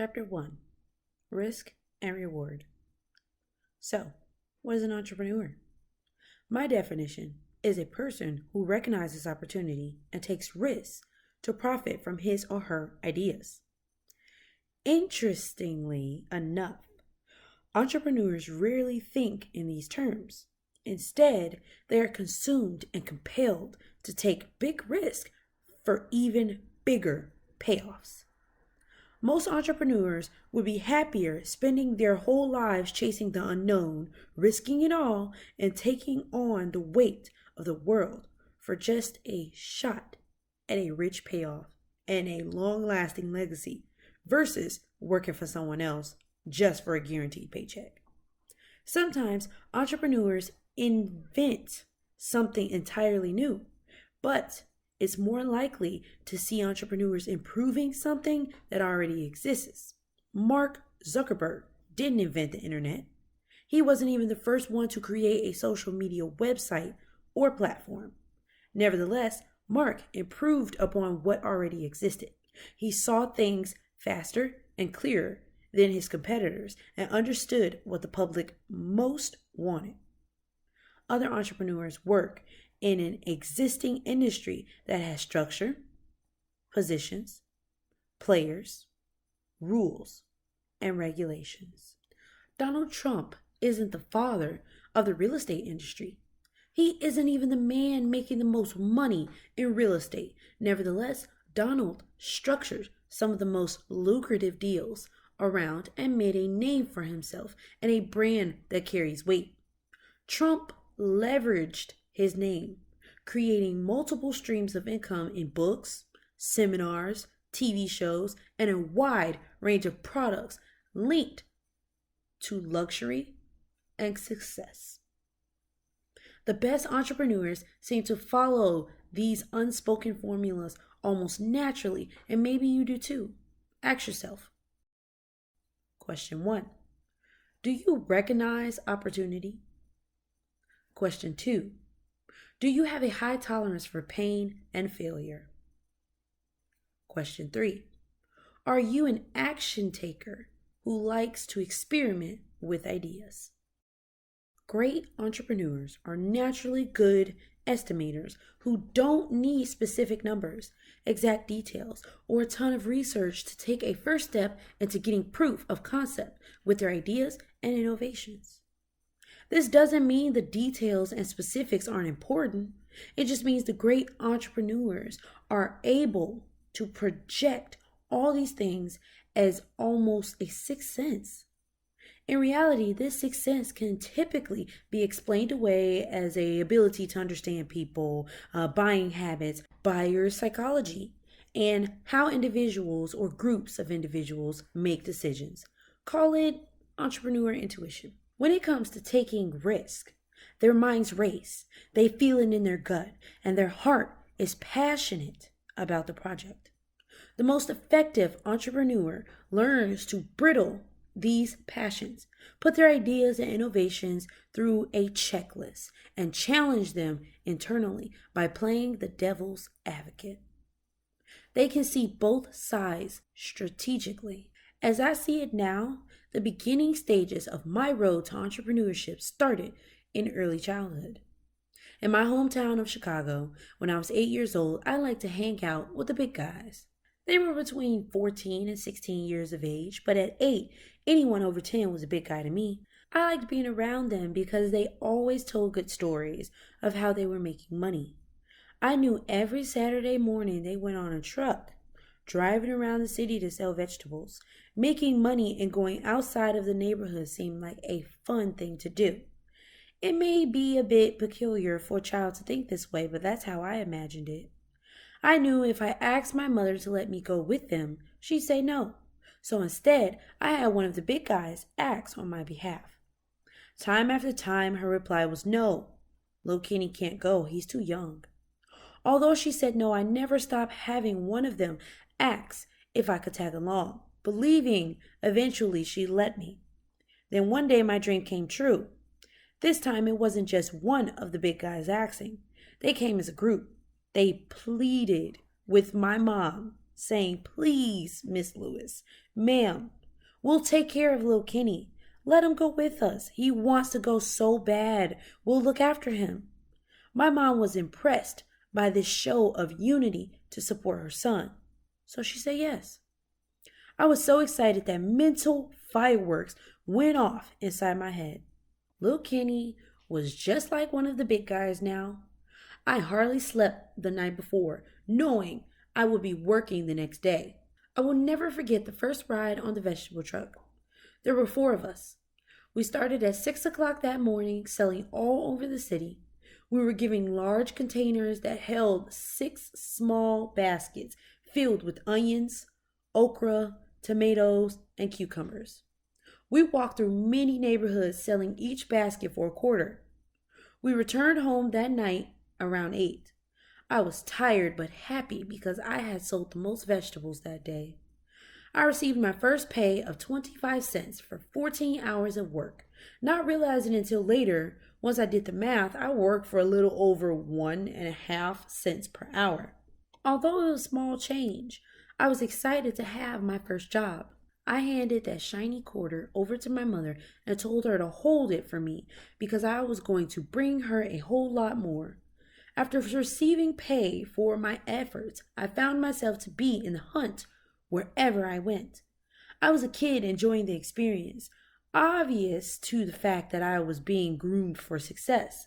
Chapter 1. Risk and Reward. So, what is an entrepreneur? My definition is a person who recognizes opportunity and takes risks to profit from his or her ideas. Interestingly enough, entrepreneurs rarely think in these terms. Instead, they are consumed and compelled to take big risks for even bigger payoffs. Most entrepreneurs would be happier spending their whole lives chasing the unknown, risking it all, and taking on the weight of the world for just a shot at a rich payoff and a long-lasting legacy versus working for someone else just for a guaranteed paycheck. Sometimes entrepreneurs invent something entirely new, but it's more likely to see entrepreneurs improving something that already exists. Mark Zuckerberg didn't invent the internet. He wasn't even the first one to create a social media website or platform. Nevertheless, Mark improved upon what already existed. He saw things faster and clearer than his competitors and understood what the public most wanted. Other entrepreneurs work in an existing industry that has structure, positions, players, rules, and regulations. Donald Trump isn't the father of the real estate industry. He isn't even the man making the most money in real estate. Nevertheless, Donald structured some of the most lucrative deals around and made a name for himself and a brand that carries weight. Trump leveraged his name, creating multiple streams of income in books, seminars, TV shows, and a wide range of products linked to luxury and success. The best entrepreneurs seem to follow these unspoken formulas almost naturally, and maybe you do too. Ask yourself. Question 1. Do you recognize opportunity? Question 2. Do you have a high tolerance for pain and failure? Question 3. Are you an action taker who likes to experiment with ideas? Great entrepreneurs are naturally good estimators who don't need specific numbers, exact details, or a ton of research to take a first step into getting proof of concept with their ideas and innovations. This doesn't mean the details and specifics aren't important. It just means the great entrepreneurs are able to project all these things as almost a sixth sense. In reality, this sixth sense can typically be explained away as an ability to understand people, buying habits, buyer psychology, and how individuals or groups of individuals make decisions. Call it entrepreneur intuition. When it comes to taking risk, their minds race, they feel it in their gut, and their heart is passionate about the project. The most effective entrepreneur learns to bridle these passions, put their ideas and innovations through a checklist, and challenge them internally by playing the devil's advocate. They can see both sides strategically. As I see it now, the beginning stages of my road to entrepreneurship started in early childhood. In my hometown of Chicago, when I was 8 years old, I liked to hang out with the big guys. They were between 14 and 16 years of age, but at 8, anyone over 10 was a big guy to me. I liked being around them because they always told good stories of how they were making money. I knew every Saturday morning they went on a truck, driving around the city to sell vegetables. Making money and going outside of the neighborhood seemed like a fun thing to do. It may be a bit peculiar for a child to think this way, but that's how I imagined it. I knew if I asked my mother to let me go with them, she'd say no. So instead, I had one of the big guys ask on my behalf. Time after time, her reply was no. Little Kenny can't go, he's too young. Although she said no, I never stopped having one of them ask if I could tag along, believing eventually she'd let me. Then one day my dream came true. This time it wasn't just one of the big guys asking. They came as a group. They pleaded with my mom, saying, "Please, Miss Lewis, ma'am, we'll take care of little Kenny. Let him go with us. He wants to go so bad. We'll look after him." My mom was impressed by this show of unity to support her son, so she said yes. I was so excited that mental fireworks went off inside my head. Little Kenny was just like one of the big guys now. I hardly slept the night before, knowing I would be working the next day. I will never forget the first ride on the vegetable truck. There were 4 of us. We started at 6 o'clock that morning, selling all over the city. We were giving large containers that held 6 small baskets filled with onions, okra, tomatoes, and cucumbers. We walked through many neighborhoods selling each basket for a quarter. We returned home that night around 8. I was tired but happy because I had sold the most vegetables that day. I received my first pay of 25 cents for 14 hours of work, not realizing until later, once I did the math, I worked for a little over 1.5 cents per hour. Although it was small change, I was excited to have my first job. I handed that shiny quarter over to my mother and told her to hold it for me because I was going to bring her a whole lot more. After receiving pay for my efforts, I found myself to be in the hunt wherever I went. I was a kid enjoying the experience, obvious to the fact that I was being groomed for success.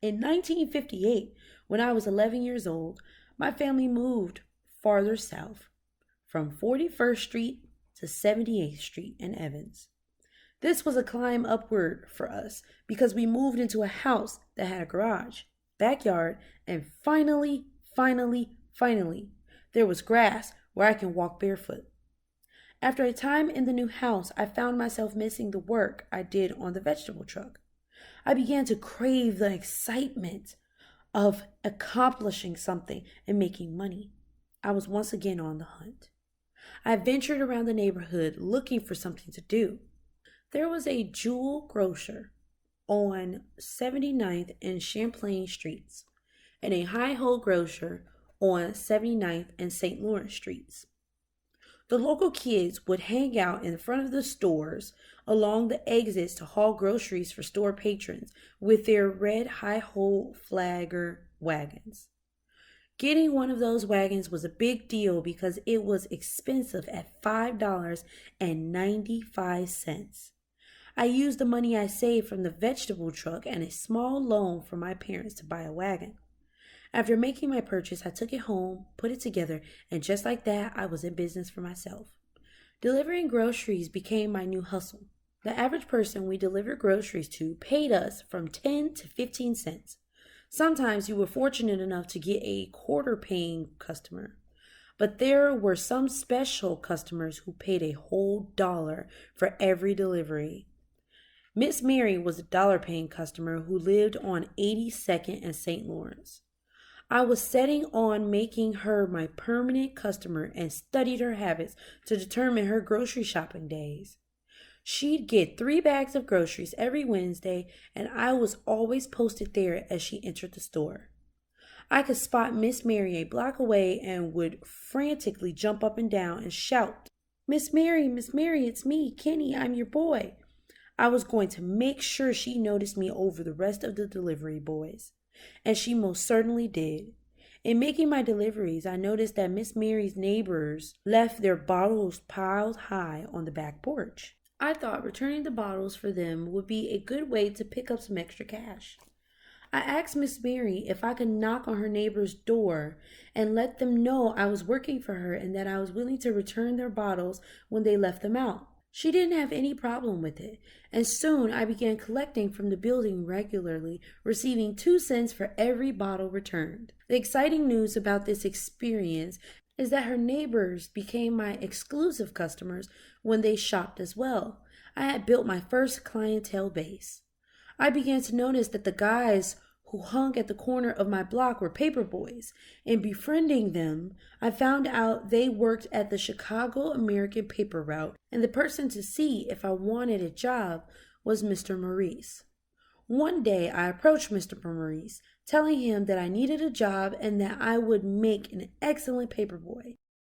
In 1958, when I was 11 years old, my family moved farther south from 41st Street to 78th Street in Evans. This was a climb upward for us because we moved into a house that had a garage, backyard, and finally, there was grass where I can walk barefoot. After a time in the new house, I found myself missing the work I did on the vegetable truck. I began to crave the excitement of accomplishing something and making money. I was once again on the hunt. I ventured around the neighborhood looking for something to do. There was a Jewel grocer on 79th and Champlain Streets, and a Hi-Ho grocer on 79th and St. Lawrence Streets. The local kids would hang out in front of the stores along the exits to haul groceries for store patrons with their red Hi-Ho flagger wagons. Getting one of those wagons was a big deal because it was expensive at $5.95. I used the money I saved from the vegetable truck and a small loan from my parents to buy a wagon. After making my purchase, I took it home, put it together, and just like that, I was in business for myself. Delivering groceries became my new hustle. The average person we delivered groceries to paid us from 10 to 15 cents. Sometimes you were fortunate enough to get a quarter-paying customer, but there were some special customers who paid a whole dollar for every delivery. Miss Mary was a dollar-paying customer who lived on 82nd and St. Lawrence. I was setting on making her my permanent customer and studied her habits to determine her grocery shopping days. She'd get 3 bags of groceries every Wednesday, and I was always posted there as she entered the store. I could spot Miss Mary a block away and would frantically jump up and down and shout, Miss Mary, it's me, Kenny, I'm your boy." I was going to make sure she noticed me over the rest of the delivery boys, and she most certainly did. In making my deliveries, I noticed that Miss Mary's neighbors left their bottles piled high on the back porch. I thought returning the bottles for them would be a good way to pick up some extra cash. I asked Miss Mary if I could knock on her neighbor's door and let them know I was working for her and that I was willing to return their bottles when they left them out. She didn't have any problem with it, and soon I began collecting from the building regularly, receiving 2 cents for every bottle returned. The exciting news about this experience is that her neighbors became my exclusive customers when they shopped as well. I had built my first clientele base. I began to notice that the guys who hung at the corner of my block were paper boys. In befriending them, I found out they worked at the Chicago American paper route, and the person to see if I wanted a job was Mr. Maurice. One day I approached Mr. Maurice, telling him that I needed a job and that I would make an excellent paper boy.